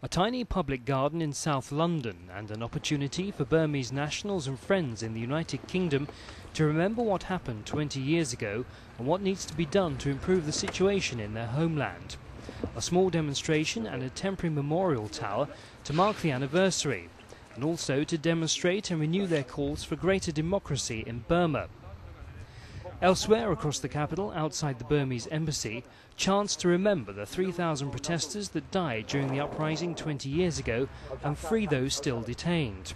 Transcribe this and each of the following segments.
A tiny public garden in South London and an opportunity for Burmese nationals and friends in the United Kingdom to remember what happened 20 years ago and what needs to be done to improve the situation in their homeland. A small demonstration and a temporary memorial tower to mark the anniversary, and also to demonstrate and renew their calls for greater democracy in Burma. Elsewhere across the capital, outside the Burmese embassy, chants to remember the 3,000 protesters that died during the uprising 20 years ago and free those still detained.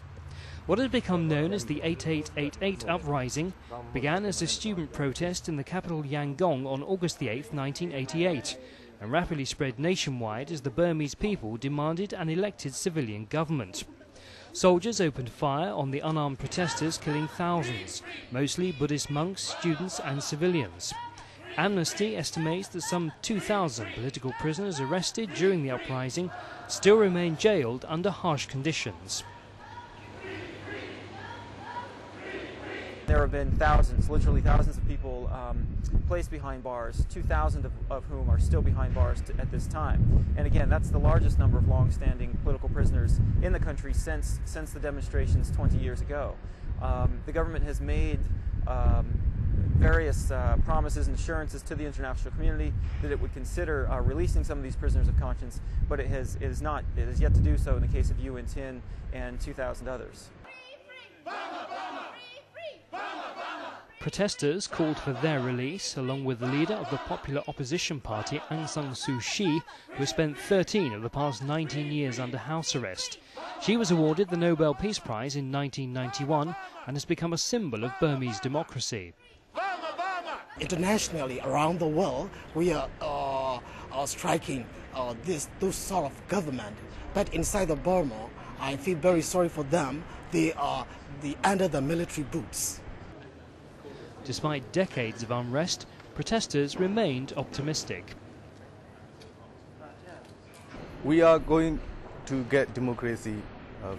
What has become known as the 8888 uprising began as a student protest in the capital Yangon on August 8, 1988, and rapidly spread nationwide as the Burmese people demanded an elected civilian government. Soldiers opened fire on the unarmed protesters, killing thousands, mostly Buddhist monks, students and civilians. Amnesty estimates that some 2,000 political prisoners arrested during the uprising still remain jailed under harsh conditions. There have been thousands, literally thousands of people placed behind bars, 2,000 of whom are still behind bars at this time. And again, that's the largest number of long-standing political prisoners in the country since the demonstrations 20 years ago. The government has made various promises and assurances to the international community that it would consider releasing some of these prisoners of conscience, but it has yet to do so in the case of Yu Tin and 2,000 others. Protesters called for their release, along with the leader of the popular opposition party, Aung San Suu Kyi, who spent 13 of the past 19 years under house arrest. She was awarded the Nobel Peace Prize in 1991 and has become a symbol of Burmese democracy. Internationally, around the world, we are striking those sort of government. But inside of Burma, I feel very sorry for them. They are under the military boots. Despite decades of unrest, protesters remained optimistic. We are going to get democracy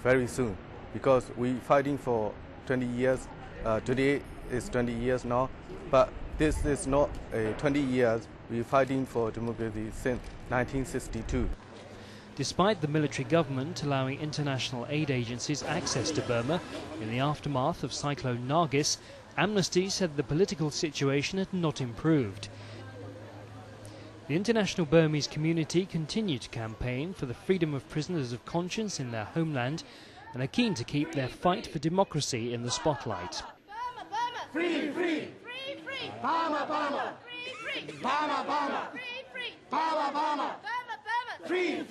very soon because we're fighting for 20 years. Today is 20 years now, but this is not 20 years. We're fighting for democracy since 1962. Despite the military government allowing international aid agencies access to Burma in the aftermath of Cyclone Nargis, Amnesty said the political situation had not improved. The international Burmese community continue to campaign for the freedom of prisoners of conscience in their homeland and are keen to keep their fight for democracy in the spotlight. Burma, Burma. Free, free. Free, free. Burma, Burma. Free, free. Burma, Burma. Free, free. Burma, Burma. Burma, Burma. Free, free.